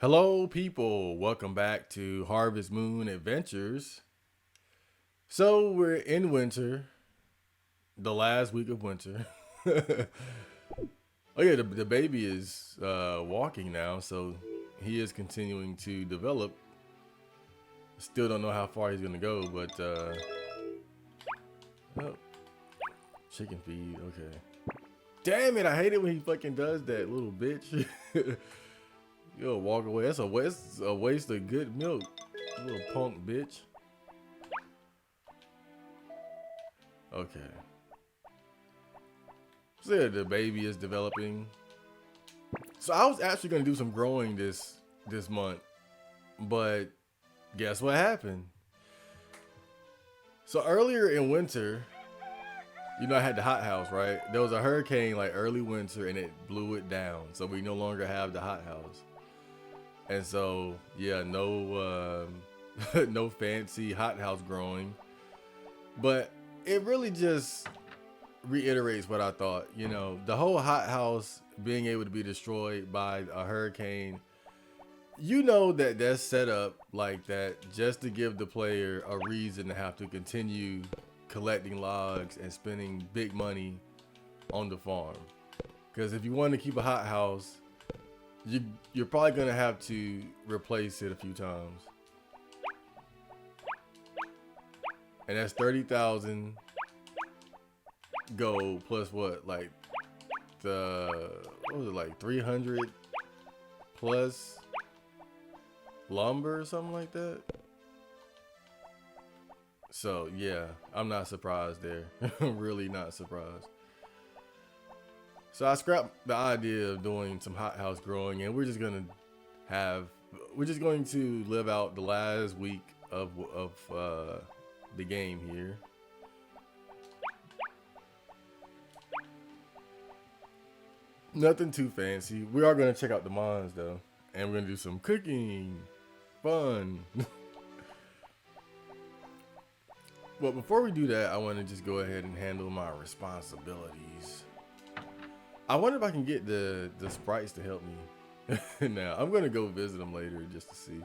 Hello, people. Welcome back to Harvest Moon Adventures. So, we're in winter, the last week of winter. Oh, yeah, the baby is walking now, so he is continuing to develop. Still don't know how far he's going to go, but oh, chicken feed. Okay. Damn it, I hate it when he fucking does that, little bitch. You'll walk away. That's a waste of good milk, little punk bitch. Okay. So yeah, the baby is developing. So I was actually gonna do some growing this month, but guess what happened? So earlier in winter, I had the hot house, right? There was a hurricane like early winter and it blew it down. So we no longer have the hot house. And so yeah, no no fancy hot house growing. But it really just reiterates what I thought. The whole hothouse being able to be destroyed by a hurricane, that's set up like that just to give the player a reason to have to continue collecting logs and spending big money on the farm. Because if you want to keep a hothouse, you're probably going to have to replace it a few times. And that's 30,000 gold plus what, like what was it, like 300 plus lumber or something like that. So yeah, I'm not surprised there. I'm really not surprised. So I scrapped the idea of doing some hothouse growing, and we're just going to live out the last week of the game here. Nothing too fancy. We are going to check out the mines though, and we're going to do some cooking. Fun. Well, before we do that, I want to just go ahead and handle my responsibilities. I wonder if I can get the sprites to help me. Now, I'm going to go visit them later just to see.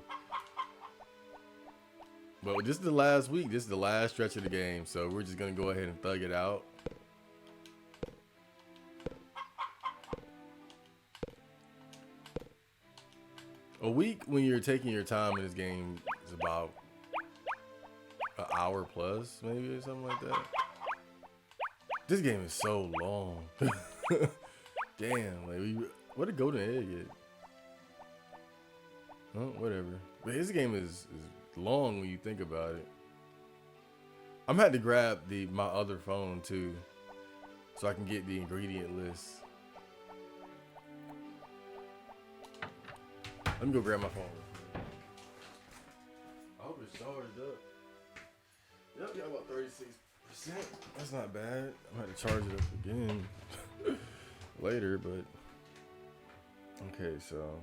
But this is the last week. This is the last stretch of the game, so we're just going to go ahead and thug it out. A week when you're taking your time in this game is about an hour plus, maybe, or something like that. This game is so long. Damn, like what a golden egg is. Oh, whatever. But this game is long when you think about it. I'm gonna have to grab my other phone too, so I can get the ingredient list. Let me go grab my phone. I hope it's charged up. Yep, got about 36%. That's not bad. I'm gonna have to charge it up again later, but okay, so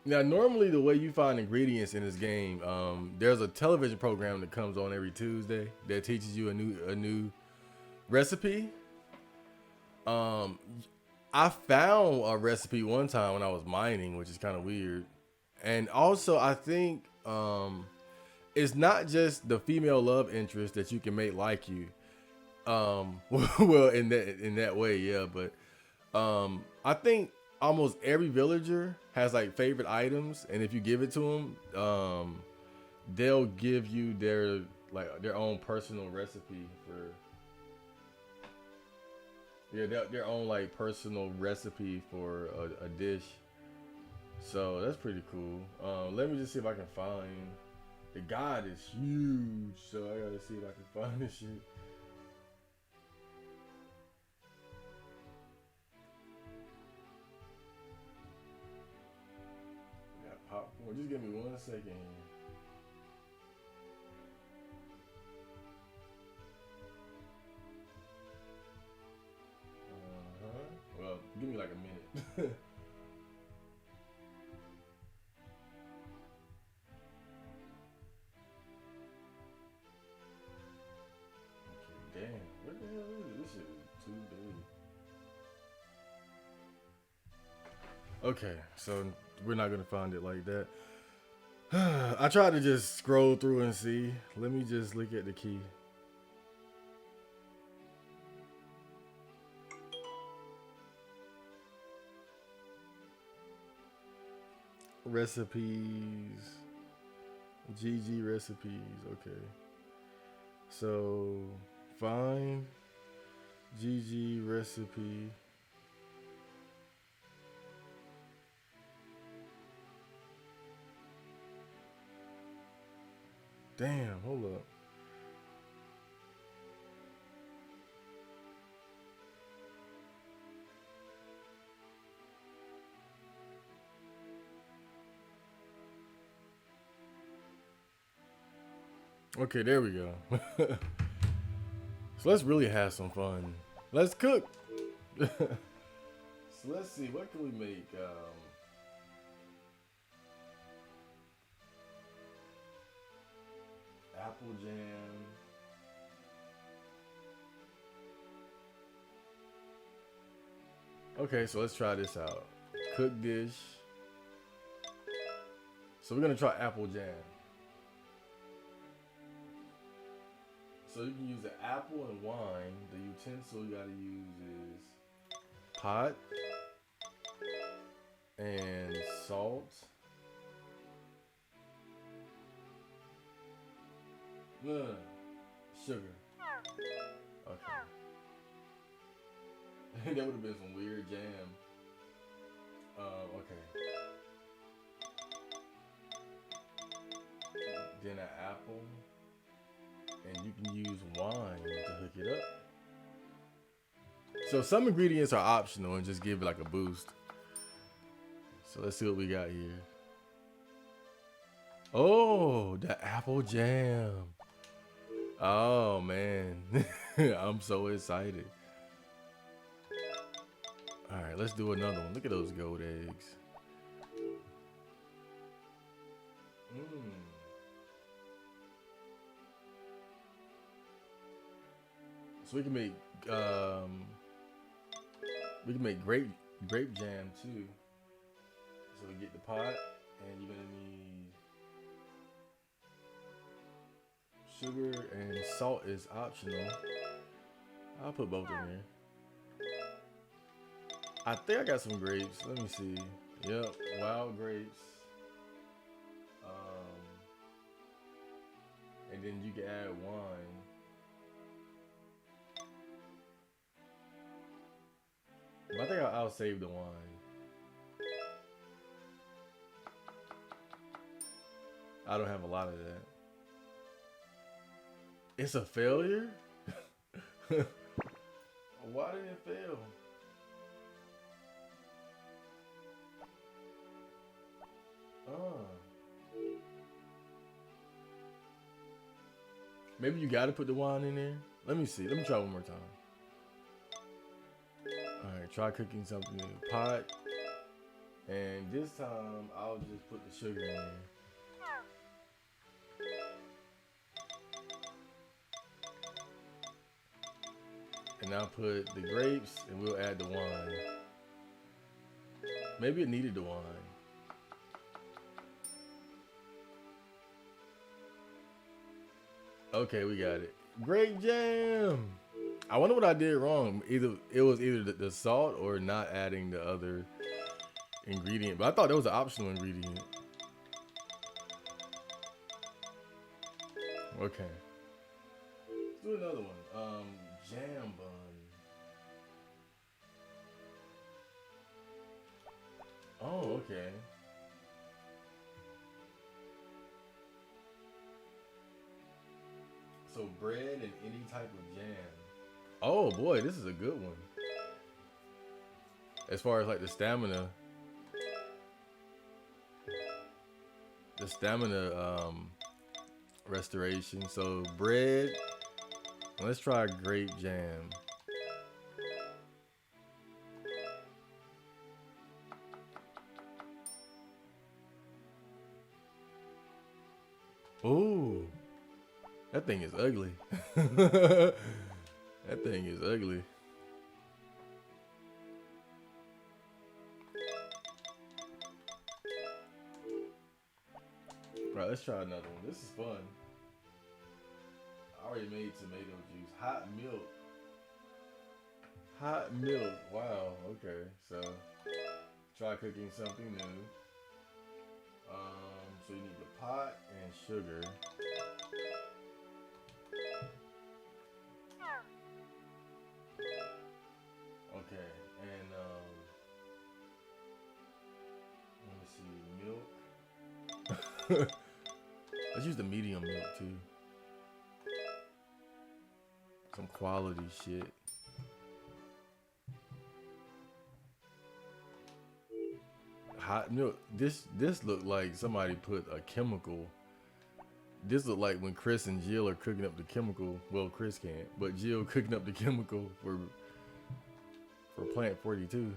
now normally the way you find ingredients in this game, there's a television program that comes on every Tuesday that teaches you a new recipe. I found a recipe one time when I was mining, which is kind of weird. And also, I think it's not just the female love interest that you can make like you. Well, in that way, yeah. But I think almost every villager has like favorite items, and if you give it to them, they'll give you their own personal recipe for. Yeah, their own like personal recipe for a dish. So that's pretty cool. Let me just see if I can find. The guide is huge, so I gotta see if I can find this shit. I got popcorn. Just give me 1 second. Well, give me like a minute. Okay, damn. What the hell is this? This shit is too big. Okay, so we're not gonna find it like that. I tried to just scroll through and see. Let me just look at the key. Recipes. GG recipes. Okay. So find GG recipe. Damn, hold up. Okay, there we go. So let's really have some fun. Let's cook. So let's see, what can we make? Apple jam. Okay, so let's try this out. Cook dish. So we're gonna try apple jam. So you can use the apple and wine. The utensil you gotta use is pot and salt. No, sugar. Okay. That would have been some weird jam. Okay. Then an apple, and you can use wine to hook it up. So some ingredients are optional and just give it like a boost. So let's see what we got here. Oh, the apple jam. Oh man, I'm so excited. All right, let's do another one. Look at those gold eggs. Mmm. So we can make grape jam too. So we get the pot, and you're gonna need sugar and salt is optional. I'll put both in there. I think I got some grapes. Let me see. Yep, wild grapes. Um, and then you can add wine. But I think I'll save the wine. I don't have a lot of that. It's a failure? Why did it fail? Oh. Maybe you gotta put the wine in there. Let me see. Let me try one more time. Alright, try cooking something in the pot. And this time I'll just put the sugar in there. And I'll put the grapes and we'll add the wine. Maybe it needed the wine. Okay, we got it. Grape jam. I wonder what I did wrong. It was either the salt or not adding the other ingredient. But I thought that was an optional ingredient. Okay. Let's do another one. Jam bun. Oh, okay. So bread and any type of jam. Oh boy, this is a good one. As far as like the stamina restoration. So bread. Let's try grape jam. Ooh, that thing is ugly. That thing is ugly. let's try another one. This is fun. I already made tomato juice. Hot milk. Hot milk. Wow. Okay. So try cooking something new. So you need the pot and sugar. Okay. And let me see. Milk. Let's use the medium milk too. Some quality shit. Hot milk. This looked like somebody put a chemical. This looked like when Chris and Jill are cooking up the chemical. Well, Chris can't, but Jill cooking up the chemical for Plant 42.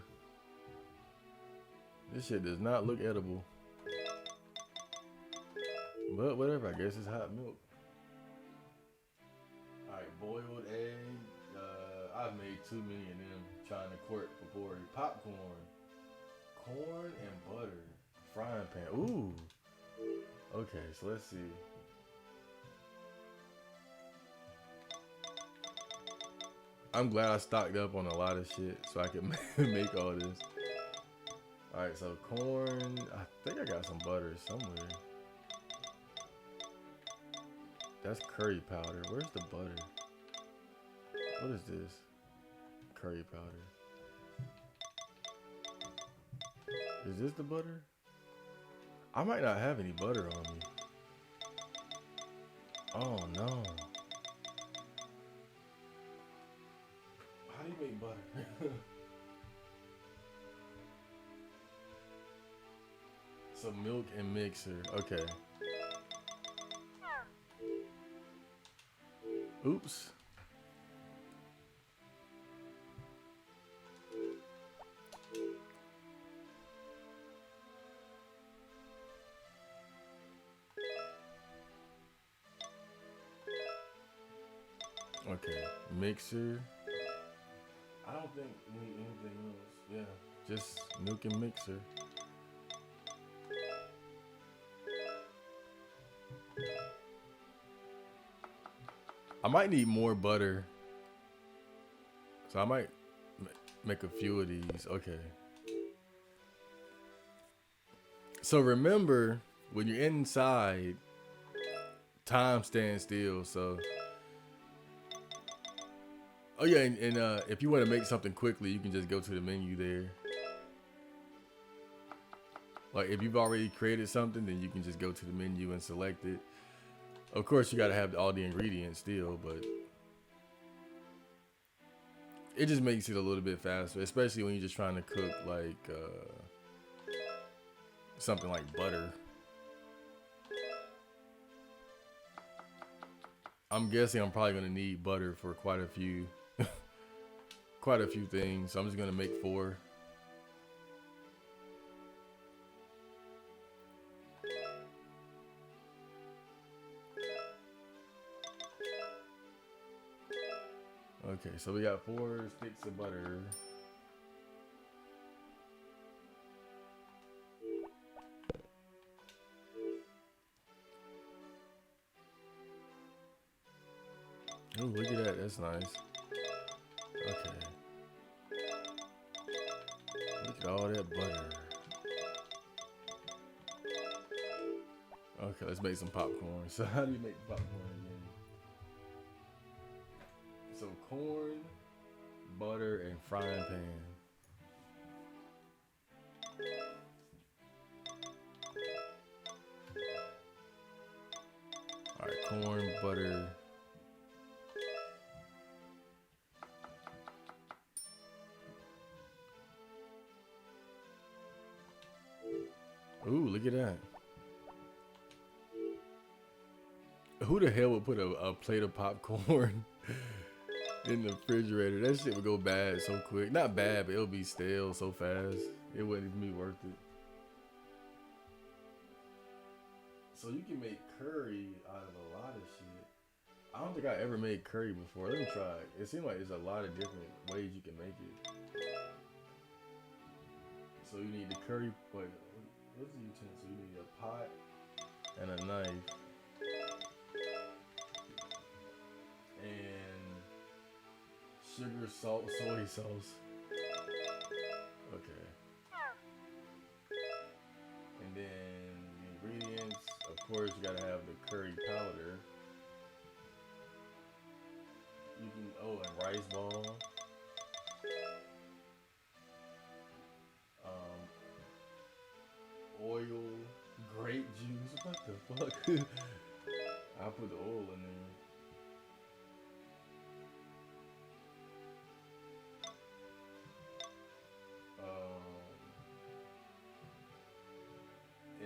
This shit does not look edible. But whatever, I guess it's hot milk. Alright, boiled egg. I've made too many of them trying to court before. Popcorn. Corn and butter. Frying pan. Ooh. Okay, so let's see. I'm glad I stocked up on a lot of shit so I can make all this. Alright, so corn. I think I got some butter somewhere. That's curry powder. Where's the butter? What is this? Curry powder. Is this the butter? I might not have any butter on me. Oh no. How do you make butter? So milk and mixer. Okay. Oops. Okay, mixer. I don't think we need anything else. Yeah, just milk and mixer. I might need more butter. So I might make a few of these. Okay. So remember, when you're inside, time stands still. So, oh yeah, and if you want to make something quickly, you can just go to the menu there. Like if you've already created something, then you can just go to the menu and select it. Of course, you got to have all the ingredients still, but it just makes it a little bit faster, especially when you're just trying to cook like something like butter. I'm guessing I'm probably gonna need butter for quite a few things. So I'm just gonna make 4. Okay, so we got 4 sticks of butter. Oh, look at that. That's nice. Okay. Look at all that butter. Okay, let's make some popcorn. So how do you make popcorn again? So corn, butter, and frying pan. All right, corn, butter. Ooh, look at that. Who the hell would put a plate of popcorn in the refrigerator? That shit would go bad so quick. Not bad, but it'll be stale so fast. It wouldn't even be worth it. So you can make curry out of a lot of shit. I don't think I ever made curry before. Let me try it. It seems like there's a lot of different ways you can make it. So you need the curry, what's the utensil? You need a pot, and a knife and sugar, salt, soy sauce. Okay. And then the ingredients, of course, you gotta have the curry powder. You can, oh, and rice ball. Oil, grape juice. What the fuck? I put the oil in there.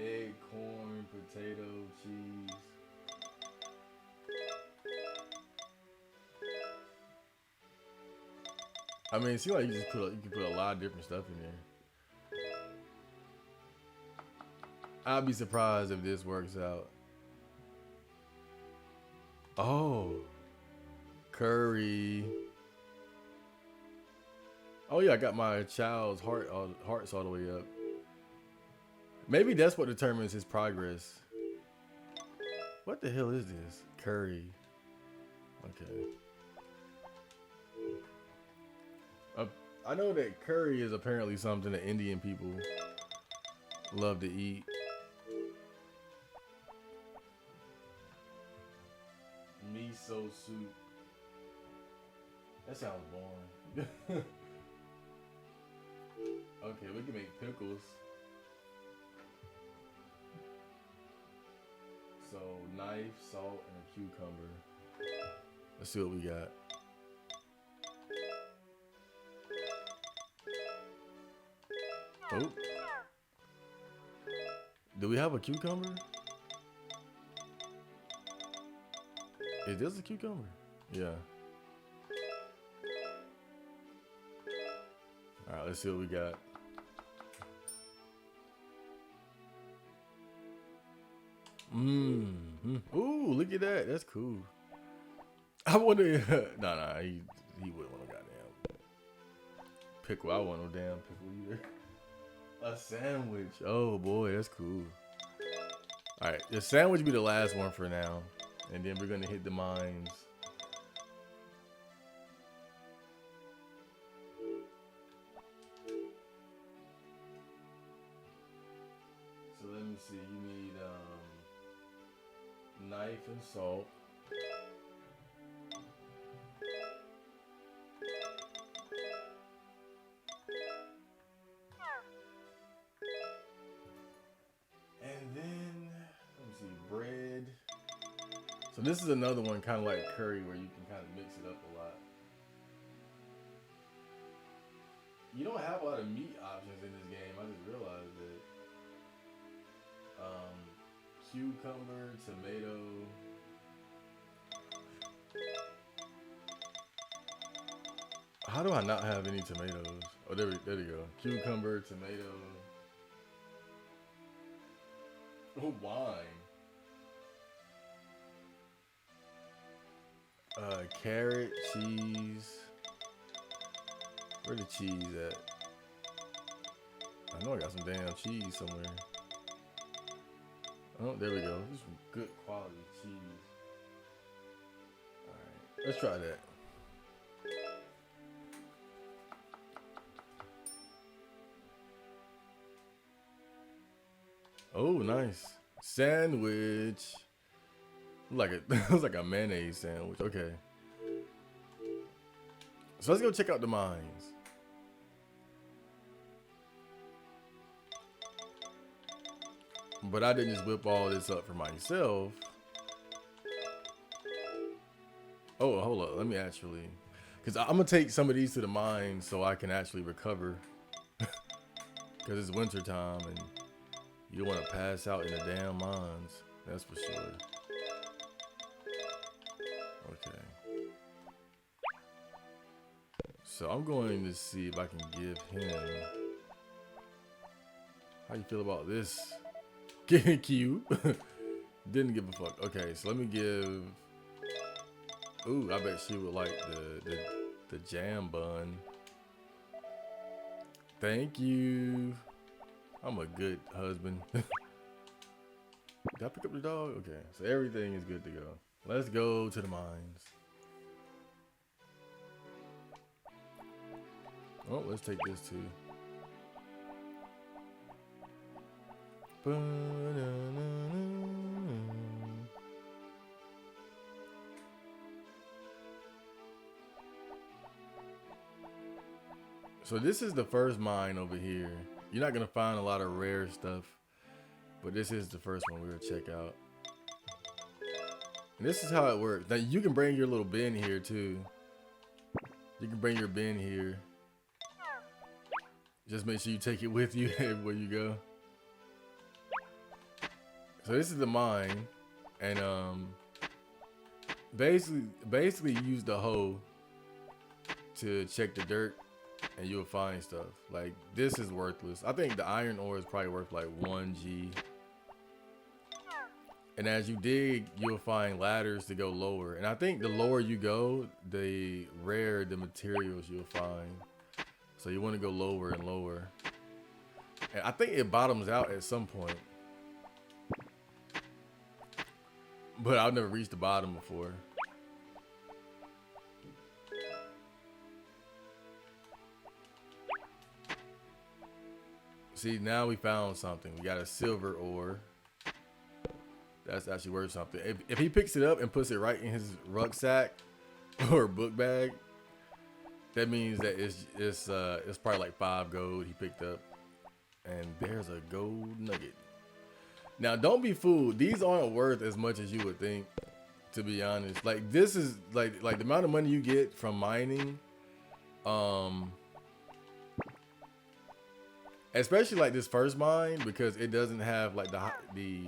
Egg, corn, potato, cheese. I mean, it seems like you can put a lot of different stuff in there. I'd be surprised if this works out. Oh, curry. Oh yeah, I got my child's hearts all the way up. Maybe that's what determines his progress. What the hell is this? Curry. Okay. I know that curry is apparently something that Indian people love to eat. Miso soup. That sounds boring. Okay, we can make pickles. So, knife, salt, and a cucumber. Let's see what we got. Oh. Do we have a cucumber? Is this a cucumber? Yeah. Alright, let's see what we got. Ooh, look at that. That's cool. I wonder. Nah, he wouldn't want a goddamn pickle. I want no damn pickle either. A sandwich. Oh boy, that's cool. Alright, the sandwich be the last one for now. And then we're gonna hit the mines. So let me see, you need knife and salt. And then, let me see, bread. So this is another one kind of like curry where you can kind of mix it up a lot. You don't have a lot of meat options in this game. I just realized that. Cucumber, tomato. How do I not have any tomatoes? Oh, there we go. Cucumber, tomato. Oh, wine. Carrot, cheese. Where the cheese at? I know I got some damn cheese somewhere. Oh, there we go. This is some good quality cheese. Alright, let's try that. Oh, nice. Sandwich. Like it was like a mayonnaise sandwich. Okay. So let's go check out the mines. But I didn't just whip all this up for myself. Oh, hold up. Let me actually, because I'm gonna take some of these to the mine so I can actually recover. Because it's winter time and you don't want to pass out in the damn mines. That's for sure. Okay. So I'm going to see if I can give him. How you feel about this? Getting cute. Didn't give a fuck. Okay, so let me give. Ooh, I bet she would like the jam bun. Thank you. I'm a good husband. Did I pick up the dog? Okay, so everything is good to go. Let's go to the mines. Oh, let's take this too. So this is the first mine over here. You're not gonna find a lot of rare stuff, but this is the first one we're gonna check out. And this is how it works. Now you can bring your little bin here too. You can bring your bin here. Just make sure you take it with you everywhere you go. So this is the mine, and basically you use the hoe to check the dirt, and you'll find stuff. Like this is worthless. I think the iron ore is probably worth like 1G. And as you dig, you'll find ladders to go lower. And I think the lower you go, the rarer the materials you'll find. So you want to go lower and lower. And I think it bottoms out at some point. But I've never reached the bottom before. See, now we found something. We got a silver ore. That's actually worth something. If he picks it up and puts it right in his rucksack or book bag, that means that it's probably like 5 gold he picked up. And there's a gold nugget. Now, don't be fooled. These aren't worth as much as you would think, to be honest. Like this is like the amount of money you get from mining, especially like this first mine, because it doesn't have like the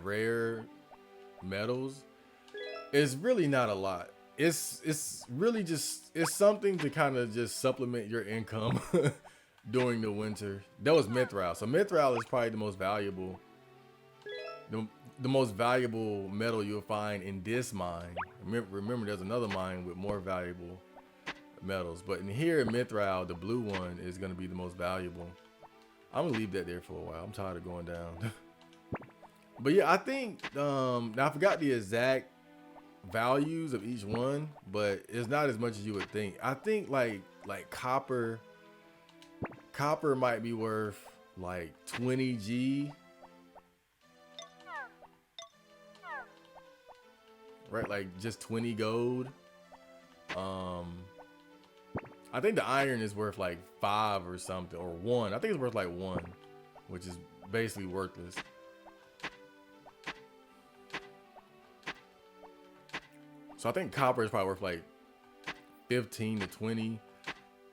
rare metals. It's really not a lot. It's really just, it's something to kind of just supplement your income during the winter. That was mithril. So mithril is probably the most valuable. The most valuable metal you'll find in this mine. Remember, there's another mine with more valuable metals, but in here in mithril, the blue one is going to be the most valuable. I'm gonna leave that there for a while. I'm tired of going down. But yeah, I think now I forgot the exact values of each one, but it's not as much as you would think. I think like copper might be worth like 20G. Right, like just 20 gold. I think the iron is worth like 5 or something, or 1. I think it's worth like 1, which is basically worthless. So I think copper is probably worth like 15 to 20.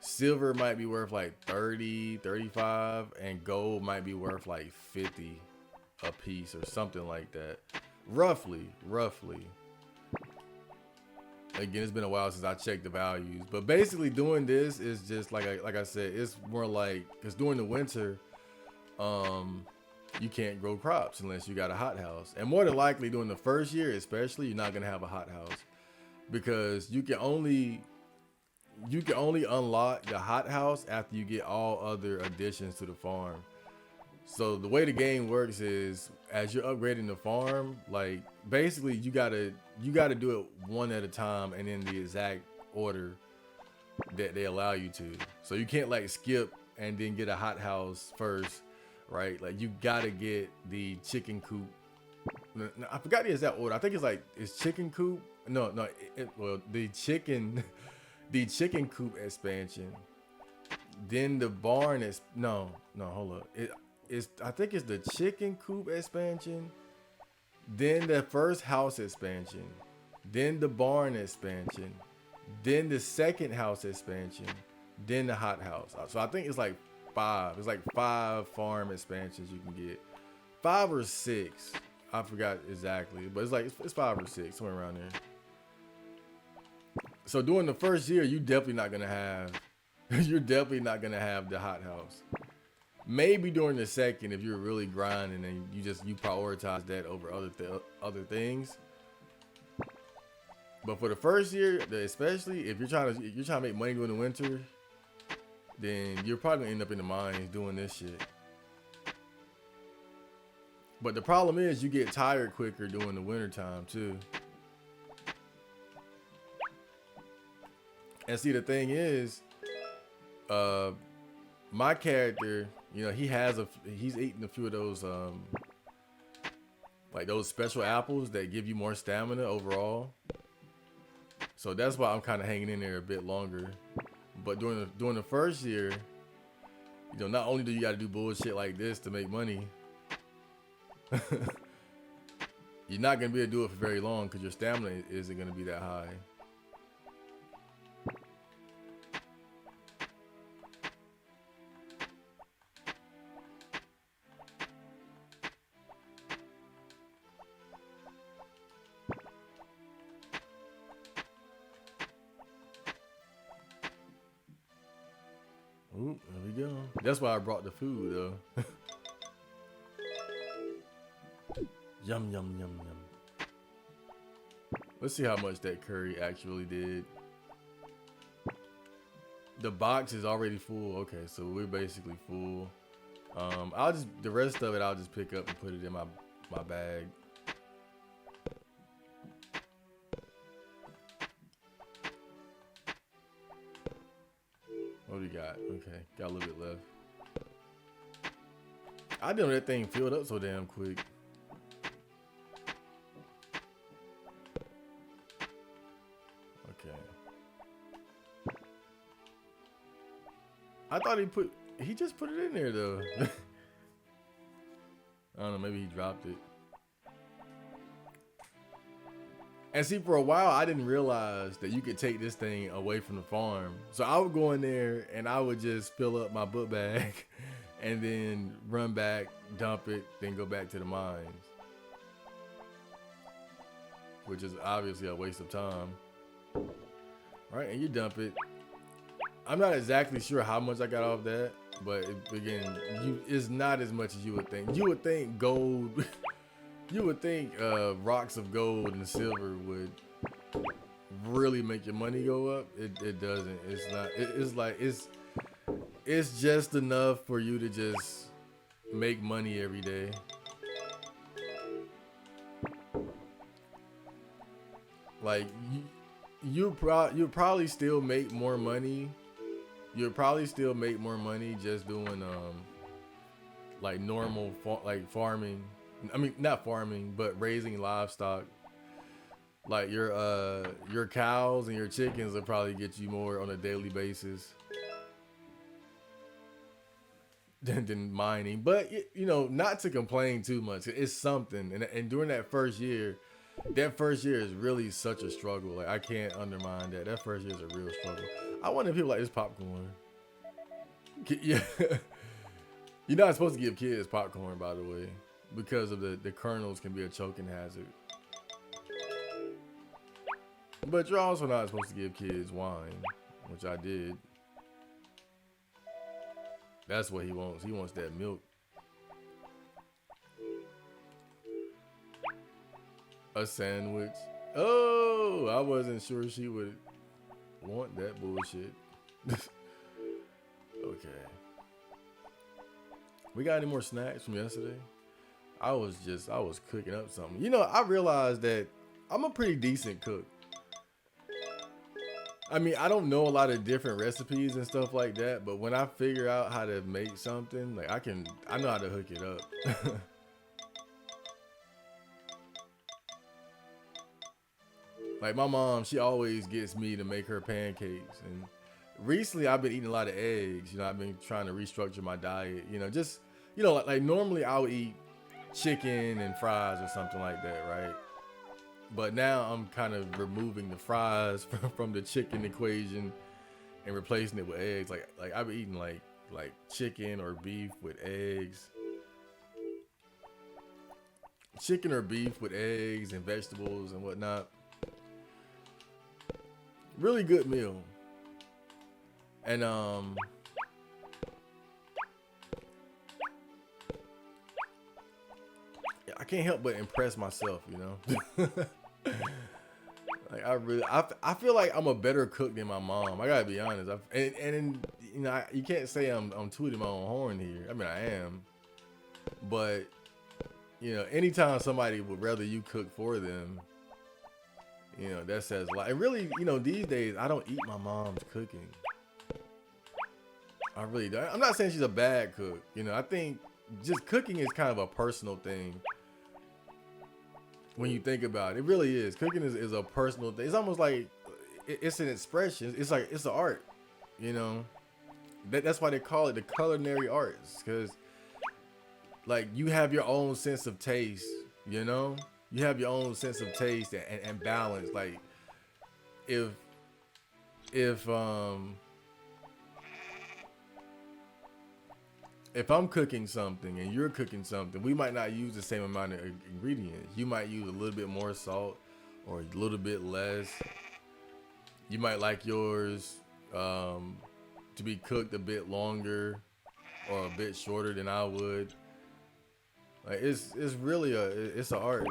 Silver might be worth like 30, 35, and gold might be worth like 50 a piece or something like that. Roughly. Again, it's been a while since I checked the values, but basically doing this is just like I said, it's more like, because during the winter, you can't grow crops unless you got a hothouse, and more than likely during the first year, especially, you're not gonna have a hothouse, because you can only unlock the hothouse after you get all other additions to the farm. So the way the game works is, as you're upgrading the farm, like basically you gotta do it one at a time and in the exact order that they allow you to. So you can't like skip and then get a hothouse first, right? Like you gotta get the chicken coop. I forgot the exact order. I think it's chicken coop. No, well, the chicken coop expansion. Then the barn is hold up. I think it's the chicken coop expansion, then the first house expansion, then the barn expansion, then the second house expansion, then the hothouse. So I think it's like 5. It's like 5 farm expansions you can get. 5 or 6. I forgot exactly, but it's 5 or 6, somewhere around there. So during the first year, you're definitely not gonna have the hothouse. Maybe during the second, if you're really grinding and you prioritize that over other things. But for the first year, especially if you're trying to make money during the winter, then you're probably gonna end up in the mines doing this shit. But the problem is you get tired quicker during the winter time too. And see, the thing is, my character, you know, he's eaten a few of those like those special apples that give you more stamina overall. So that's why I'm kind of hanging in there a bit longer. But during the first year, you know, not only do you got to do bullshit like this to make money, you're not gonna be able to do it for very long because your stamina isn't gonna be that high. Ooh, there we go. That's why I brought the food though. Yum, yum, yum, yum. Let's see how much that curry actually did. The box is already full. Okay, so we're basically full. The rest of it I'll just pick up and put it in my bag. What do we got? Okay, got a little bit left. I didn't know that thing filled up so damn quick. Okay. I thought he just put it in there though. I don't know, maybe he dropped it. And see, for a while, I didn't realize that you could take this thing away from the farm. So I would go in there and I would just fill up my book bag and then run back, dump it, then go back to the mines. Which is obviously a waste of time. Right, and you dump it. I'm not exactly sure how much I got off that, but again, it's not as much as you would think. You would think gold... You would think rocks of gold and silver would really make your money go up. It doesn't. It's not. It's like it's just enough for you to just make money every day. Like you'll probably still make more money. You'll probably still make more money just doing like normal farming. I mean, not farming, but raising livestock. Like your cows and your chickens will probably get you more on a daily basis than mining. But you know, not to complain too much. It's something. And during that first year is really such a struggle. Like I can't undermine that. That first year is a real struggle. I wonder if people like this popcorn. Yeah, you're not supposed to give kids popcorn, by the way. Because of the kernels can be a choking hazard. But you're also not supposed to give kids wine, which I did. That's what he wants. He wants that milk. A sandwich. Oh, I wasn't sure she would want that bullshit. Okay. We got any more snacks from yesterday? I was cooking up something. You know, I realized that I'm a pretty decent cook. I mean, I don't know a lot of different recipes and stuff like that, but when I figure out how to make something, like I know how to hook it up. Like my mom, she always gets me to make her pancakes. And recently I've been eating a lot of eggs. You know, I've been trying to restructure my diet, you know, just, you know, like normally I'll eat chicken and fries or something like that, right? But now I'm kind of removing the fries from the chicken equation and replacing it with eggs. Like I've been eating like chicken or beef with eggs. Chicken or beef with eggs and vegetables and whatnot. Really good meal. And I can't help but impress myself, you know. Like I feel like I'm a better cook than my mom. I gotta be honest. And you know, you can't say I'm tooting my own horn here. I mean, I am, but You know, anytime somebody would rather you cook for them, you know, that says a lot. And really, you know, these days I don't eat my mom's cooking. I really don't. I'm not saying she's a bad cook. You know, I think just cooking is kind of a personal thing. When you think about it, it really is. Cooking is a personal thing. It's almost like it's an expression. It's like it's an art. You know, that's why they call it the culinary arts, because like you have your own sense of taste. You know, you have your own sense of taste and balance. Like if if um if I'm cooking something and you're cooking something, we might not use the same amount of ingredients. You might use a little bit more salt or a little bit less. You might like yours to be cooked a bit longer or a bit shorter than I would. Like it's really it's an art,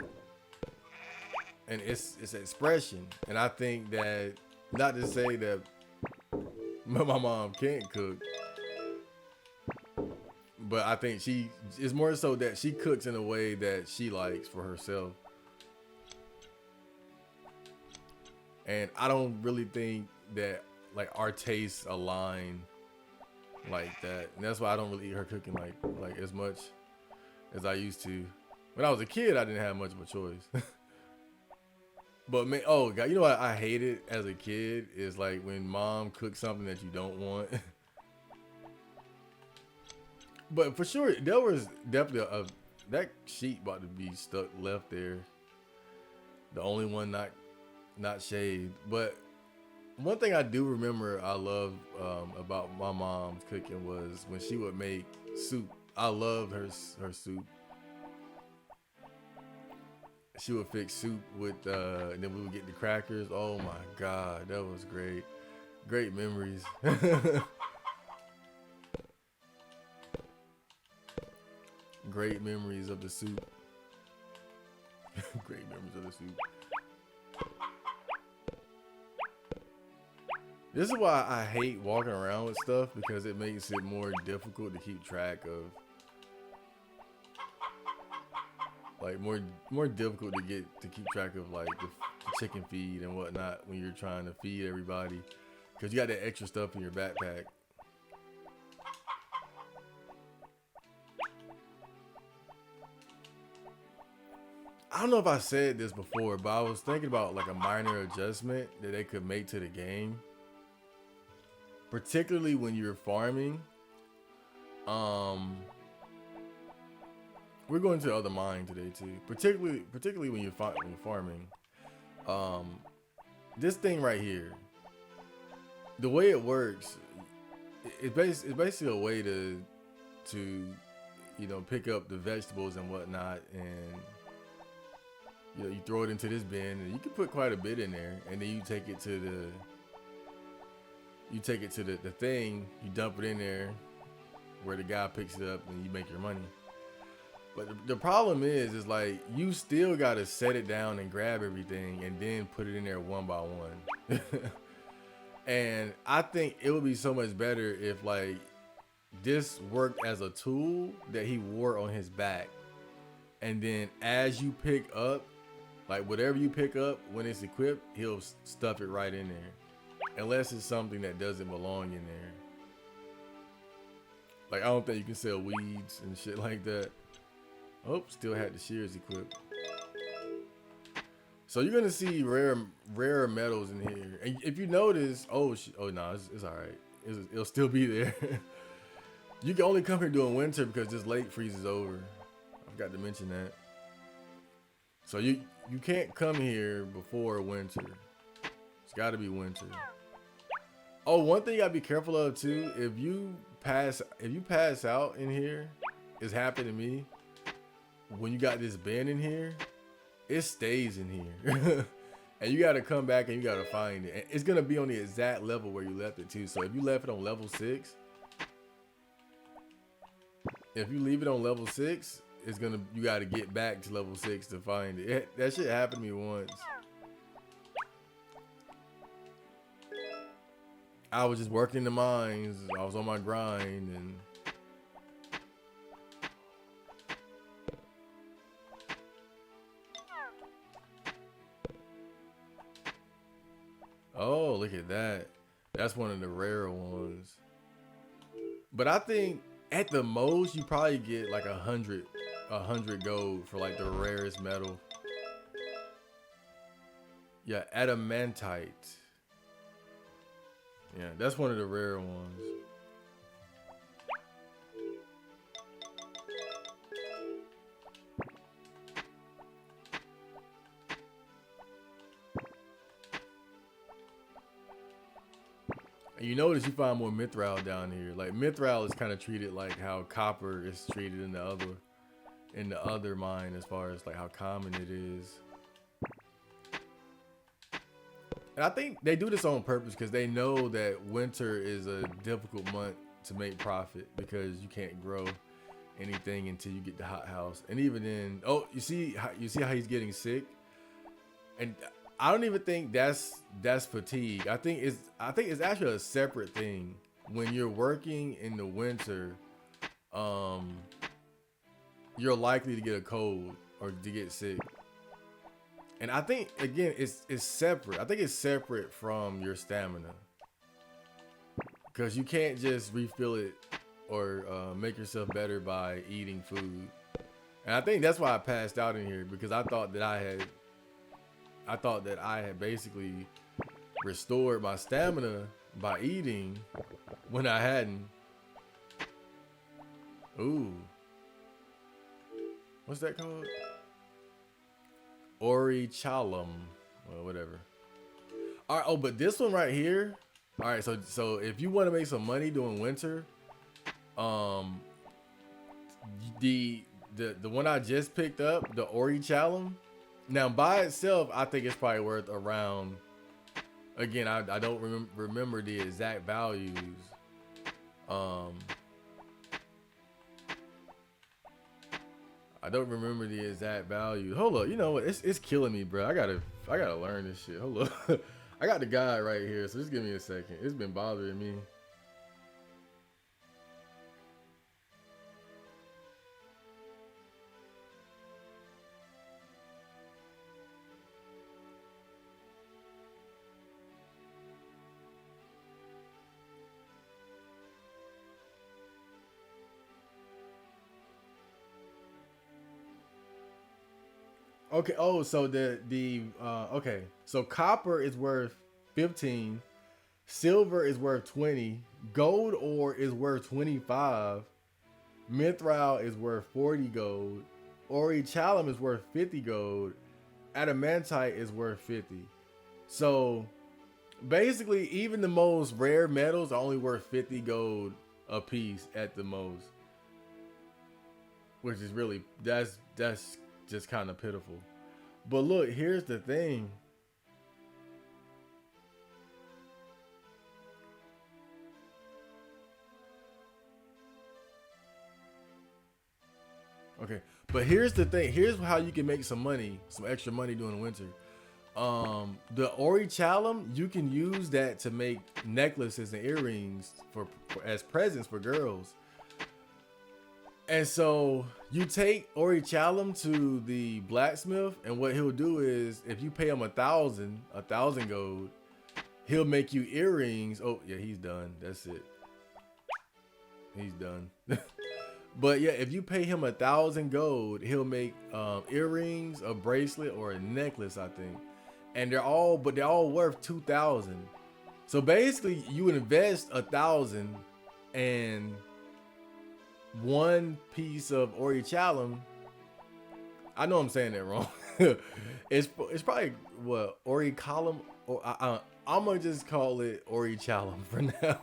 and it's expression. And I think that, not to say that my mom can't cook, but I think it's more so that she cooks in a way that she likes for herself. And I don't really think that like our tastes align like that. And that's why I don't really eat her cooking like as much as I used to. When I was a kid, I didn't have much of a choice. But man, oh God, you know what I hated as a kid is like when mom cooks something that you don't want. But for sure, there was definitely that sheet about to be stuck left there. The only one not shaved. But one thing I do remember I love about my mom's cooking was when she would make soup. I loved her soup. She would fix soup with and then we would get the crackers. Oh my God, that was great. Great memories. Great memories of the soup. Great memories of the soup. This is why I hate walking around with stuff, because it makes it more difficult to keep track of. Like more difficult to keep track of like the chicken feed and whatnot when you're trying to feed everybody, because you got that extra stuff in your backpack. I don't know if I said this before, but I was thinking about like a minor adjustment that they could make to the game, particularly when you're farming. We're going to other mine today too, particularly when you're farming. This thing right here, the way it works, it's basically a way to you know, pick up the vegetables and whatnot, and you know, you throw it into this bin, and you can put quite a bit in there, and then you take it to the thing, you dump it in there where the guy picks it up and you make your money. But the problem is like you still gotta set it down and grab everything and then put it in there one by one. And I think it would be so much better if like this worked as a tool that he wore on his back, and then as you pick up, like whatever you pick up when it's equipped, he'll stuff it right in there, unless it's something that doesn't belong in there. Like I don't think you can sell weeds and shit like that. Oh, still had the shears equipped. So you're gonna see rare metals in here, and if you notice, oh no, it's all right. It'll still be there. You can only come here during winter because this lake freezes over. I forgot to mention that. So you can't come here before winter. It's got to be winter. Oh, one thing you gotta be careful of too. If you pass out in here, it's happened to me. When you got this bin in here, it stays in here. And you got to come back and you got to find it. And it's going to be on the exact level where you left it too. So if you left it on level 6, if you leave it on level 6, you got to get back to level 6 to find it. That shit happened to me once. I was just working the mines. I was on my grind, and Oh, look at that. That's one of the rare ones. But I think at the most you probably get like 100 gold for like the rarest metal. Yeah, adamantite. Yeah, that's one of the rare ones. And you notice you find more mithril down here. Like mithril is kind of treated like how copper is treated in the other mine as far as like how common it is. And I think they do this on purpose because they know that winter is a difficult month to make profit because you can't grow anything until you get the hot house. And even then, oh, you see how he's getting sick, and I don't even think that's fatigue. I think it's actually a separate thing. When you're working in the winter, um, you're likely to get a cold or to get sick. And I think again, it's separate. I think it's separate from your stamina because you can't just refill it or make yourself better by eating food. And I think that's why I passed out in here because I thought that I had basically restored my stamina by eating when I hadn't. Ooh, what's that called? Orichalum, well, whatever. All right. Oh, but this one right here. All right. So if you want to make some money doing winter, um, the one I just picked up, the Orichalum. Now by itself, I think it's probably worth around. Again, I don't remember the exact values. Um, I don't remember the exact value. Hold up, you know what? It's killing me, bro. I gotta learn this shit. Hold up, I got the guide right here, so just give me a second. It's been bothering me. Okay. Oh, so okay. So copper is worth 15, silver is worth 20, gold ore is worth 25, mithril is worth 40 gold, orichalum is worth 50 gold, adamantite is worth 50. So basically, even the most rare metals are only worth 50 gold a piece at the most, which is really that's just kind of pitiful. But look, here's the thing. Okay, but here's the thing. Here's how you can make some money, some extra money during winter. The orichalum, you can use that to make necklaces and earrings for as presents for girls. And so you take orichalum to the blacksmith, and what he'll do is, if you pay him a thousand gold, he'll make you earrings. Oh yeah, he's done. That's it. He's done. But yeah, if you pay him 1,000 gold, he'll make earrings, a bracelet, or a necklace, I think. And they're all worth 2,000. So basically, you would invest 1,000 and one piece of orichalum. I know I'm saying that wrong. It's probably what oricolum, or I'm gonna just call it orichalum for now.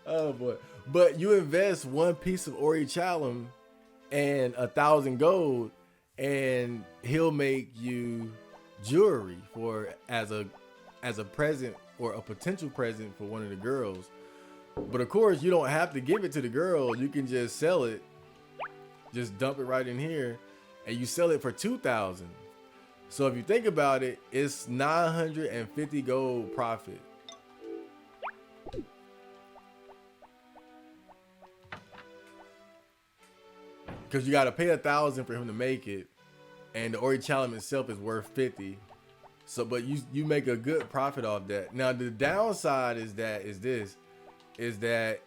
Oh boy! But you invest one piece of orichalum and 1,000 gold, and he'll make you jewelry for as a present or a potential present for one of the girls. But of course, you don't have to give it to the girl. You can just sell it. Just dump it right in here, and you sell it for 2,000. So if you think about it, it's 950 gold profit. Because you got to pay 1,000 for him to make it, and the orichalum itself is worth 50. So, but you make a good profit off that. Now, the downside is that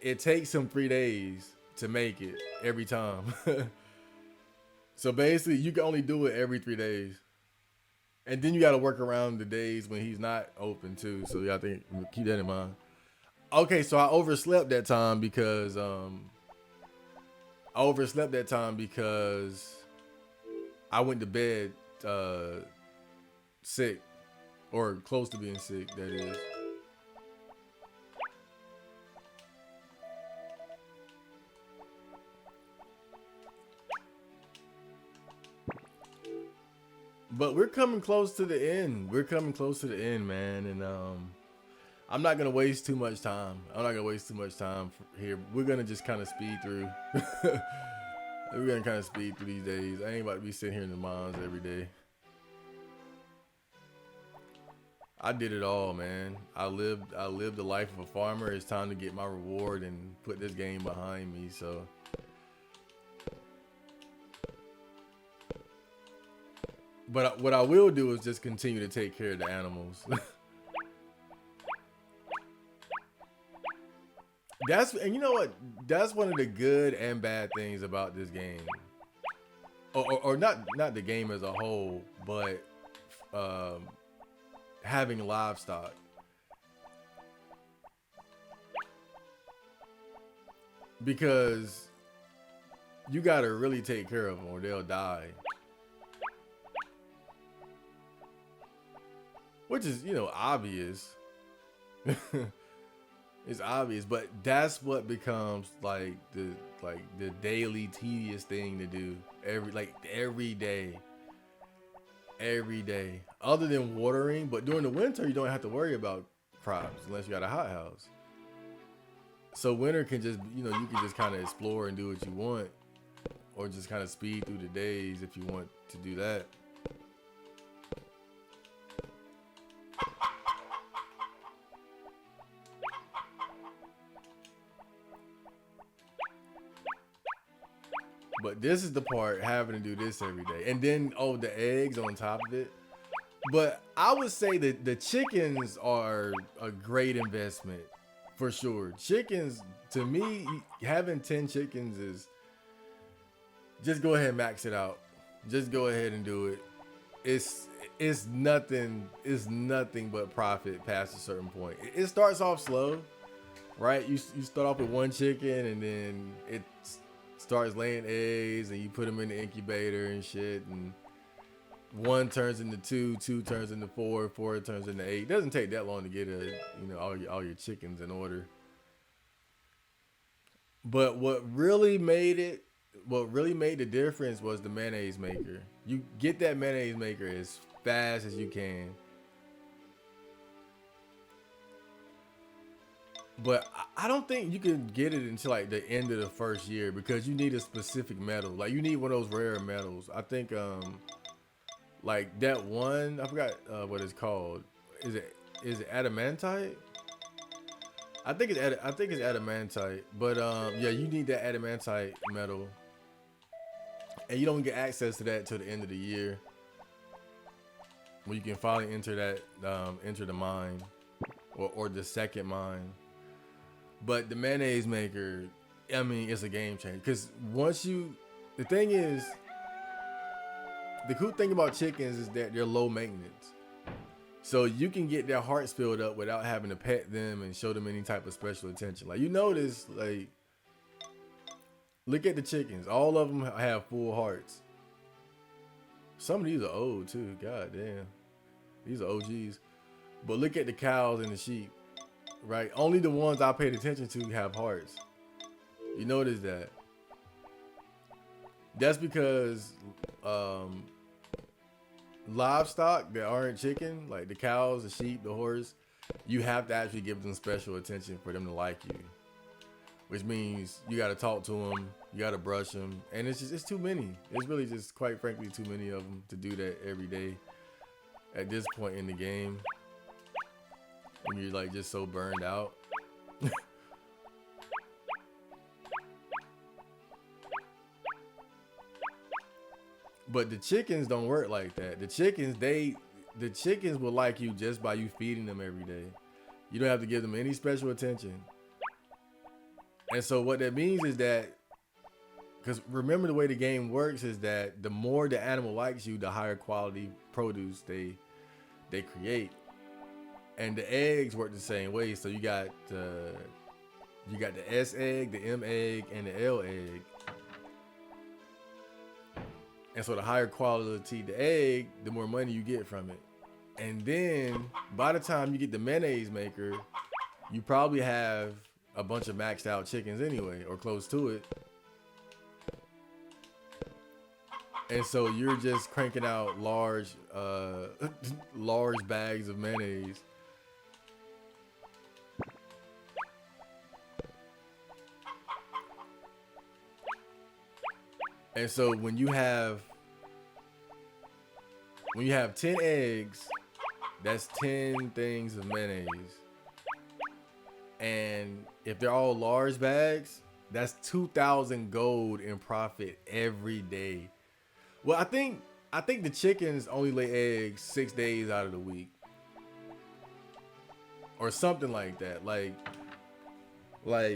it takes them 3 days to make it every time. So basically, you can only do it every 3 days, and then you got to work around the days when he's not open too. So you got to keep that in mind. Okay, so I overslept that time because I went to bed sick, or close to being sick. That is. But we're coming close to the end. We're coming close to the end, man. And I'm not gonna waste too much time. Here. We're gonna just kind of speed through. We're gonna kind of speed through these days. I ain't about to be sitting here in the mines every day. I did it all, man. I lived the life of a farmer. It's time to get my reward and put this game behind me. So. But what I will do is just continue to take care of the animals. And you know what? That's one of the good and bad things about this game, or not the game as a whole, but having livestock. Because you gotta really take care of them or they'll die. Which is, obvious. It's obvious, but that's what becomes like the daily tedious thing to do every day. Every day. Other than watering, but during the winter you don't have to worry about crops unless you got a hothouse. So winter can just, you can just kind of explore and do what you want, or just kind of speed through the days if you want to do that. But this is the part, having to do this every day. And then, the eggs on top of it. But I would say that the chickens are a great investment, for sure. Chickens, to me, having 10 chickens is, just go ahead and max it out. Just go ahead and do it. It's nothing but profit past a certain point. It starts off slow, right? You start off with one chicken, and then it starts laying eggs, and you put them in the incubator and shit, and 1 turns into 2, 2 turns into 4, 4 turns into 8. It doesn't take that long to get all your chickens in order. But what really made the difference was the mayonnaise maker. You get that mayonnaise maker as fast as you can. But I don't think you can get it until like the end of the first year, because you need a specific metal. Like, you need one of those rare metals. I think like that one, I forgot what it's called. Is it adamantite? I think it's adamantite. But yeah, you need that adamantite metal. And you don't get access to that till the end of the year, when you can finally enter the mine, or the second mine. But the mayonnaise maker, I mean, it's a game changer. Because the thing is, the cool thing about chickens is that they're low maintenance. So you can get their hearts filled up without having to pet them and show them any type of special attention. Like, you notice, like, look at the chickens. All of them have full hearts. Some of these are old too. God damn. These are OGs. But look at the cows and the sheep. Right? Only the ones I paid attention to have hearts. You notice that? That's because livestock that aren't chicken, like the cows, the sheep, the horse, you have to actually give them special attention for them to like you. Which means you got to talk to them, you got to brush them, and it's too many. It's really just, quite frankly, too many of them to do that every day at this point in the game. When you're like just so burned out. But the chickens don't work like that. The chickens, the chickens will like you just by you feeding them every day. You don't have to give them any special attention. And so what that means is that, because remember the way the game works is that the more the animal likes you, the higher quality produce they create. And the eggs work the same way. So you got the S egg, the M egg, and the L egg. And so the higher quality the egg, the more money you get from it. And then by the time you get the mayonnaise maker, you probably have a bunch of maxed out chickens anyway, or close to it. And so you're just cranking out large bags of mayonnaise. And so when you have 10 eggs, that's 10 things of mayonnaise. And if they're all large bags, that's 2,000 gold in profit every day. Well, I think the chickens only lay eggs 6 days out of the week. Or something like that. Like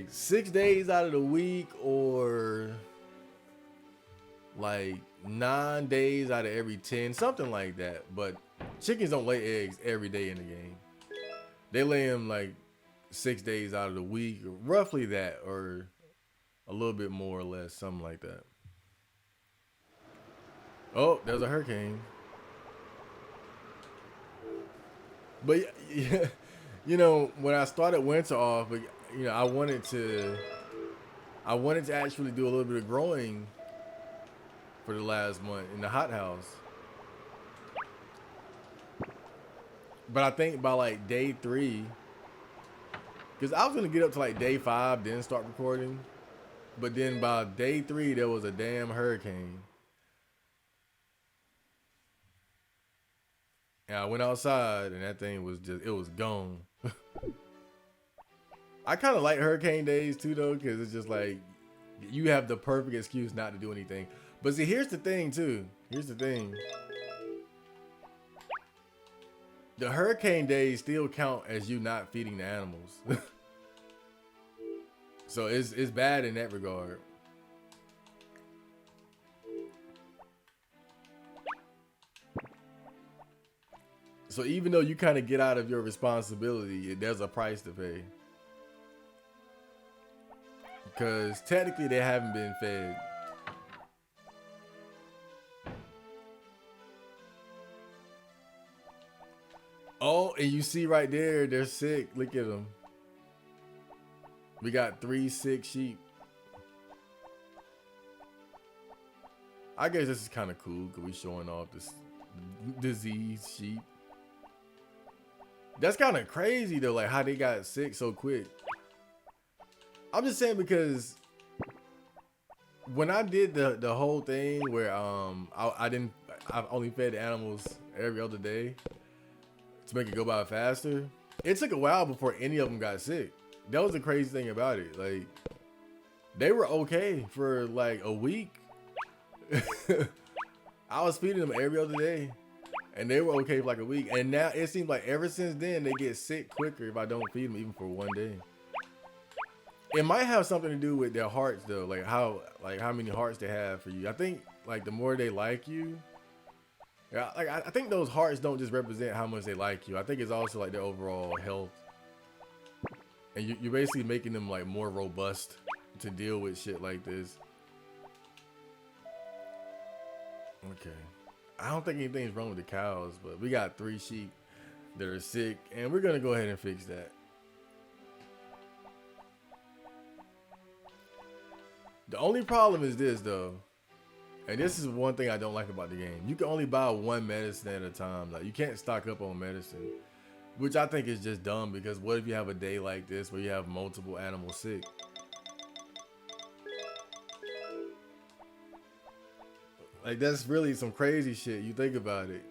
6 days out of the week, or like 9 days out of every 10, something like that. But chickens don't lay eggs every day in the game. They lay them like 6 days out of the week, roughly that, or a little bit more or less, something like that. Oh, there's a hurricane. But yeah, you know, when I started winter off, you know, I wanted to actually do a little bit of growing for the last month in the hothouse. But I think by like day 3, because I was gonna get up to like day 5, then start recording. But then by day 3, there was a damn hurricane. And I went outside and that thing was it was gone. I kind of like hurricane days too, though, because it's just like you have the perfect excuse not to do anything. But see, here's the thing too. Here's the thing. The hurricane days still count as you not feeding the animals. So it's bad in that regard. So even though you kind of get out of your responsibility, there's a price to pay. Because technically they haven't been fed. Oh, and you see right there, they're sick. Look at them. We got 3 sick sheep. I guess this is kind of cool because we showing off this diseased sheep. That's kind of crazy though, like how they got sick so quick. I'm just saying because when I did the whole thing where I only fed the animals every other day to make it go by faster. It took a while before any of them got sick. That was the crazy thing about it. Like they were okay for like a week. I was feeding them every other day. And they were okay for like a week. And now it seems like ever since then they get sick quicker if I don't feed them even for one day. It might have something to do with their hearts though, like how many hearts they have for you. I think like the more they like you, like I think those hearts don't just represent how much they like you. I think it's also like their overall health. And you're basically making them like more robust to deal with shit like this. Okay. I don't think anything's wrong with the cows, but we got 3 sheep that are sick, and we're gonna go ahead and fix that. The only problem is this though, and this is one thing I don't like about the game. You can only buy 1 medicine at a time. Like you can't stock up on medicine, which I think is just dumb because what if you have a day like this where you have multiple animals sick? Like that's really some crazy shit. You think about it.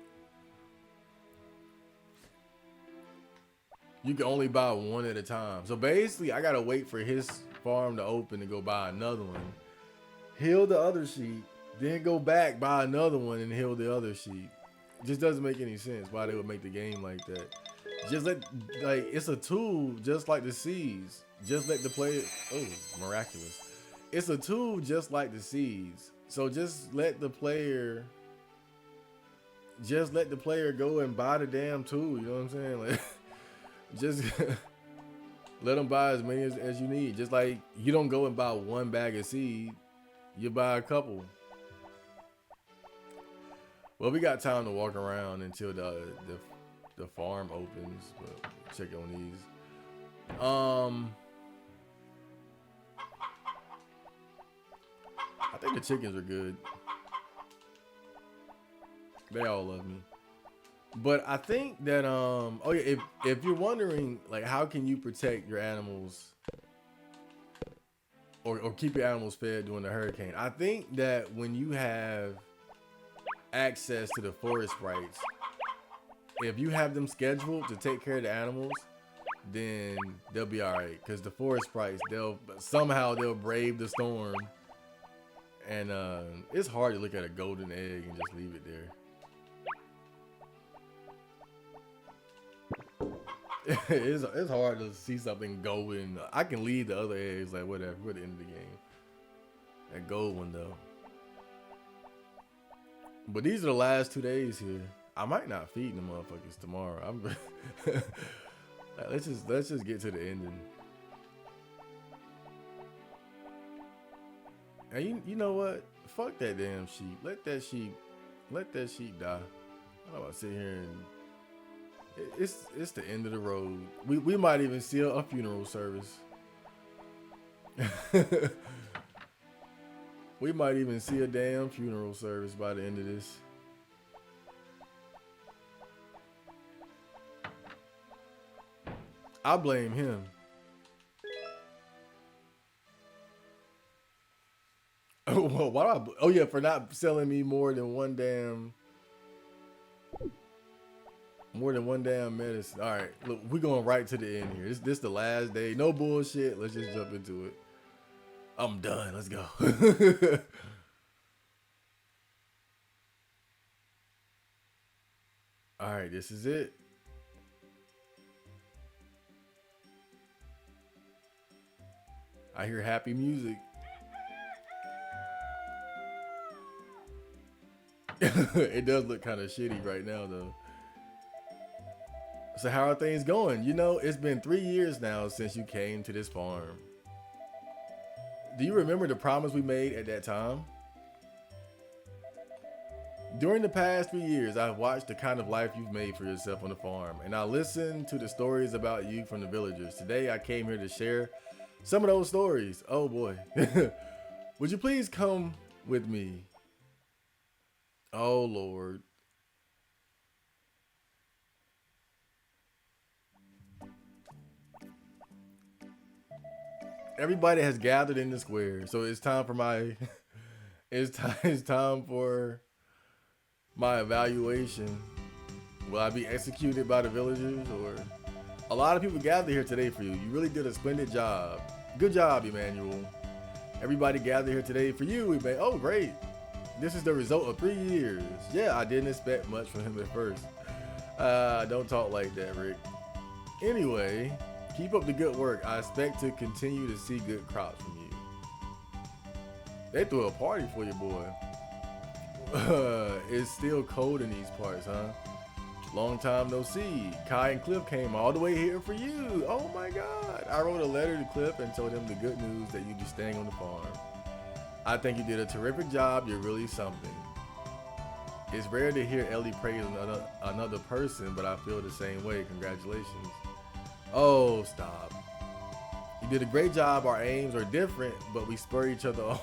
You can only buy 1 at a time. So basically, I gotta wait for his farm to open to go buy another one, heal the other sheep, then go back buy another one and heal the other sheep. Just doesn't make any sense why they would make the game like that. Just let, like, it's a tool just like the seeds. Just let the player, oh, miraculous. It's a tool just like the seeds. So just let the player go and buy the damn tool. You know what I'm saying? Like, just let them buy as many as you need. Just like you don't go and buy one bag of seed, you buy a couple. Well, we got time to walk around until the farm opens. But check on these. I think the chickens are good. They all love me. But I think that oh yeah, if you're wondering like how can you protect your animals or keep your animals fed during the hurricane, I think that when you have access to the forest sprites, if you have them scheduled to take care of the animals, then they'll be all right. Because the forest sprites, they'll brave the storm, and it's hard to look at a golden egg and just leave it there. It's hard to see something golden. I can leave the other eggs like whatever. We're at the end of the game. That gold one though. But these are the last 2 days here. I might not feed the motherfuckers tomorrow. Let's just get to the ending. And you know what? Fuck that damn sheep. Let that sheep die. I'm about to sit here and it's the end of the road. We might even see a funeral service. We might even see a damn funeral service by the end of this. I blame him. Well, why do oh yeah, for not selling me more than one damn medicine. All right, look, we're going right to the end here. This the last day. No bullshit. Let's just jump into it. I'm done. Let's go. All right, this is it. I hear happy music. It does look kind of shitty right now, though. So how are things going? You know, it's been 3 years now since you came to this farm. Do you remember the promise we made at that time? During the past 3 years, I've watched the kind of life you've made for yourself on the farm, and I listened to the stories about you from the villagers. Today, I came here to share some of those stories. Oh boy. Would you please come with me? Oh Lord. Everybody has gathered in the square, so it's time for my it's time for my evaluation. Will I be executed by the villagers, or a lot of people gathered here today for you. You really did a splendid job. Good job, Emmanuel. Everybody gathered here today for you, Emmanuel. Oh, great. This is the result of 3 years. Yeah, I didn't expect much from him at first. Don't talk like that, Rick. Anyway, keep up the good work. I expect to continue to see good crops from you. They threw a party for you, boy. It's still cold in these parts, huh? Long time no see. Kai and Cliff came all the way here for you. Oh my God. I wrote a letter to Cliff and told him the good news that you'd be staying on the farm. I think you did a terrific job. You're really something. It's rare to hear Ellie praise another person, but I feel the same way. Congratulations. Oh, stop. You did a great job. Our aims are different, but we spur each other on.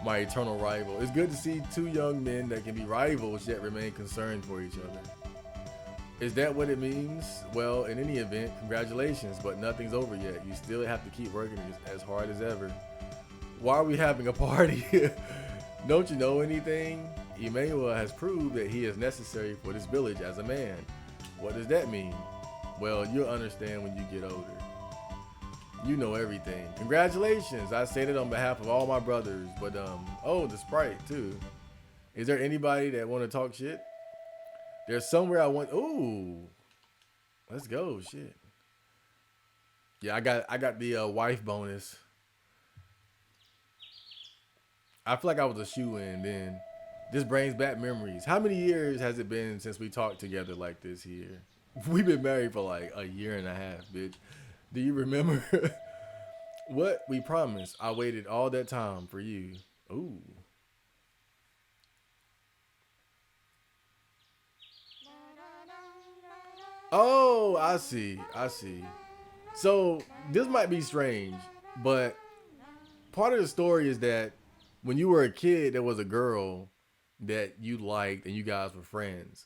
My eternal rival. It's good to see two young men that can be rivals yet remain concerned for each other. Is that what it means? Well, in any event, congratulations, but nothing's over yet. You still have to keep working as hard as ever. Why are we having a party? Don't you know anything? Emmanuel has proved that he is necessary for this village as a man. What does that mean? Well, you'll understand when you get older. You know everything. Congratulations. I say that on behalf of all my brothers, but oh, the Sprite too. Is there anybody that want to talk shit? There's somewhere I want. Ooh, let's go. Shit. Yeah, I got the wife bonus. I feel like I was a shoe in then. This brings back memories. How many years has it been since we talked together like this here? We've been married for like a year and a half, bitch. Do you remember what we promised? I waited all that time for you. Ooh. Oh, I see. I see. So this might be strange, but part of the story is that when you were a kid, there was a girl that you liked and you guys were friends.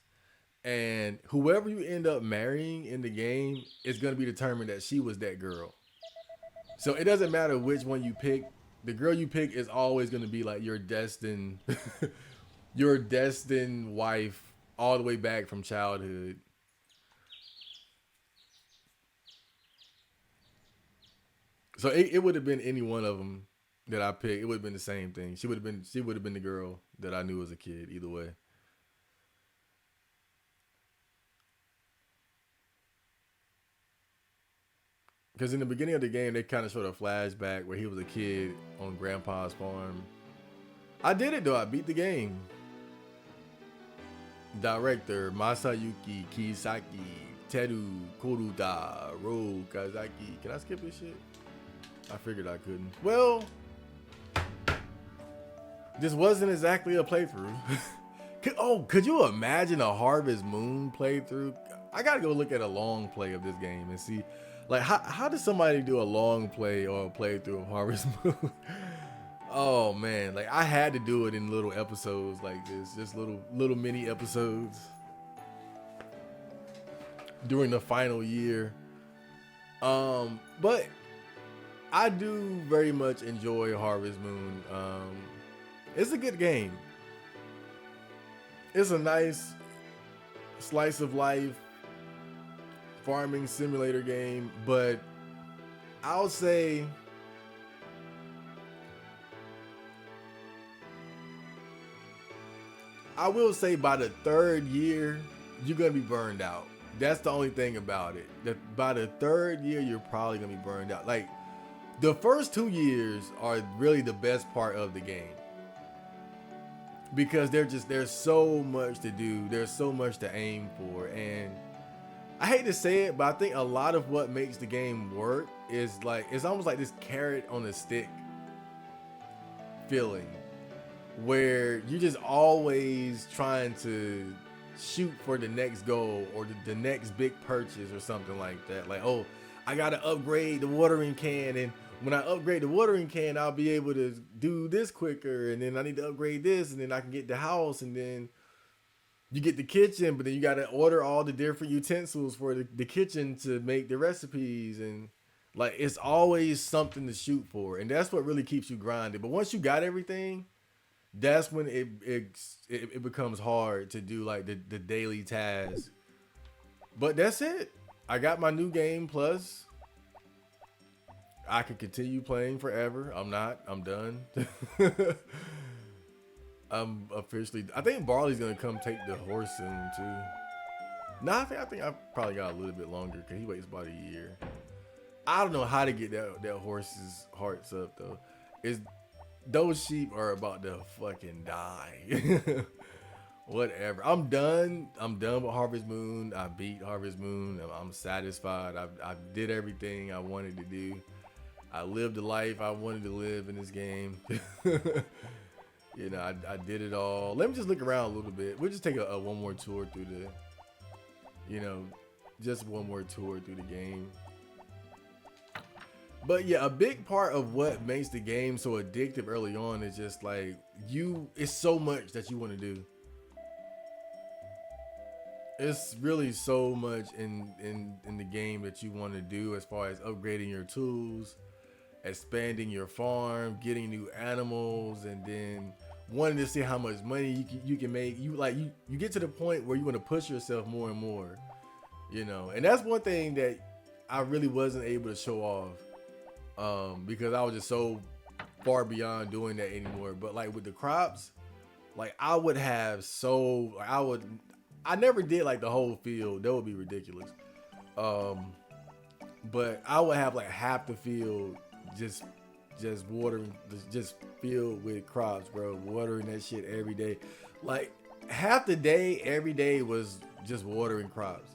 And whoever you end up marrying in the game is going to be determined that she was that girl. So it doesn't matter which one you pick. The girl you pick is always going to be like your destined, your destined wife, all the way back from childhood. So it would have been any one of them that I picked. It would have been the same thing. She would have been the girl that I knew as a kid. Either way, because in the beginning of the game, they kind of showed a flashback where he was a kid on Grandpa's farm. I did it though. I beat the game. Director Masayuki Kisaki, Teru Koruta, Ro Kazaki. Can I skip this shit? I figured I couldn't. Well, this wasn't exactly a playthrough. Could you imagine a Harvest Moon playthrough? I gotta go look at a long play of this game and see, like, how does somebody do a long play or a playthrough of Harvest Moon? Oh man, like I had to do it in little episodes like this, just little mini episodes during the final year. But I do very much enjoy Harvest Moon. It's a good game. It's a nice slice of life farming simulator game, but I'll say I will say by the third year, you're gonna be burned out. That's the only thing about it. That by the third year, you're probably gonna be burned out. Like the first 2 years are really the best part of the game because there's so much to do. There's so much to aim for, and I hate to say it, but I think a lot of what makes the game work is like it's almost like this carrot on a stick feeling where you're just always trying to shoot for the next goal or the next big purchase or something like that. Like, oh, I gotta upgrade the watering can, and when I upgrade the watering can, I'll be able to do this quicker, and then I need to upgrade this, and then I can get the house, and then you get the kitchen, but then you gotta order all the different utensils for the kitchen to make the recipes, and like it's always something to shoot for, and that's what really keeps you grinding. But once you got everything, that's when it becomes hard to do like the daily tasks. But that's it. I got my new game plus. I could continue playing forever. I'm not. I'm done. I'm officially. I think Barley's gonna come take the horse soon too. No, I think I probably got a little bit longer because he waits about a year. I don't know how to get that horse's hearts up though. Is those sheep are about to fucking die. Whatever. I'm done. I'm done with Harvest Moon. I beat Harvest Moon. I'm satisfied. I did everything I wanted to do. I lived the life I wanted to live in this game. You know, I did it all. Let me just look around a little bit. We'll just take a one more tour through you know, just one more tour through the game. But yeah, a big part of what makes the game so addictive early on is just like it's so much that you want to do. It's really so much in the game that you want to do as far as upgrading your tools, expanding your farm, getting new animals, and then wanting to see how much money you can make. You get to the point where you want to push yourself more and more, you know. And that's one thing that I really wasn't able to show off because I was just so far beyond doing that anymore. But like with the crops, like I would I never did like the whole field. That would be ridiculous. Um, but I would have like half the field just watering, just filled with crops, bro. Watering that shit every day. Like half the day, every day was just watering crops.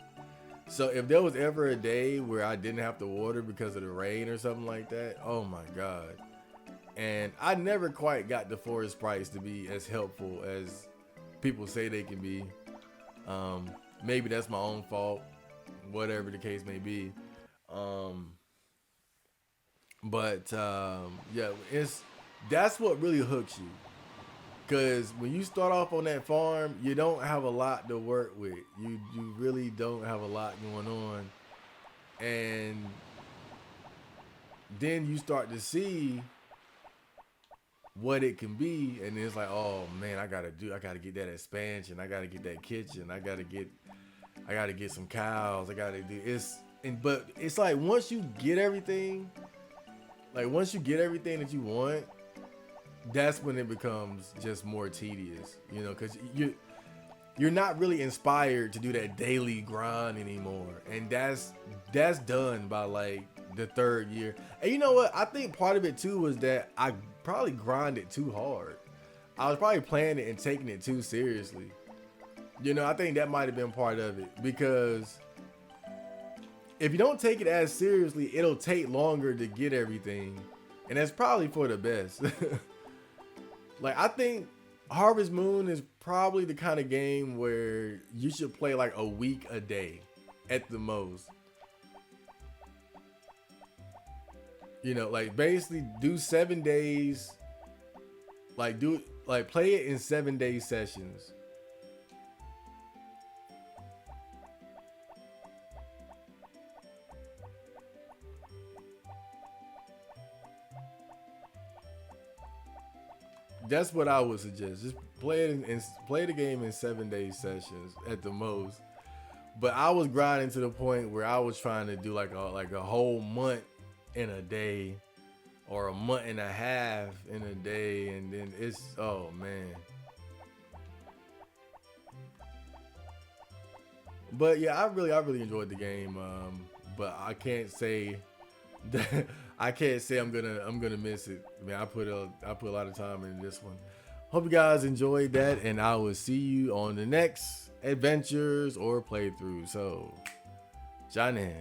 So if there was ever a day where I didn't have to water because of the rain or something like that, oh my God. And I never quite got the forest price to be as helpful as people say they can be. Maybe that's my own fault, whatever the case may be. Um, but yeah, that's what really hooks you. Cause when you start off on that farm, you don't have a lot to work with. You really don't have a lot going on, and then you start to see what it can be, and it's like, oh man, I gotta get that expansion, I gotta get that kitchen, I gotta get some cows, I gotta do but it's like once you get everything that you want, that's when it becomes just more tedious, because you're not really inspired to do that daily grind anymore, and that's done by like the third year. And you know what? I think part of it too was that I probably grinded too hard. I was probably playing it and taking it too seriously. I think that might have been part of it, because if you don't take it as seriously, it'll take longer to get everything, and that's probably for the best. Like, I think Harvest Moon is probably the kind of game where you should play like a week a day at the most. Like basically do 7 days, play it in 7 day sessions. That's what I would suggest. Just play the game in 7 day sessions at the most. But I was grinding to the point where I was trying to do like a whole month in a day, or a month and a half in a day, and then oh man. But yeah, I really enjoyed the game. But I can't say that I can't say I'm gonna miss it. Man, I put a lot of time into this one. Hope you guys enjoyed that, and I will see you on the next adventures or playthrough. So, Johnny.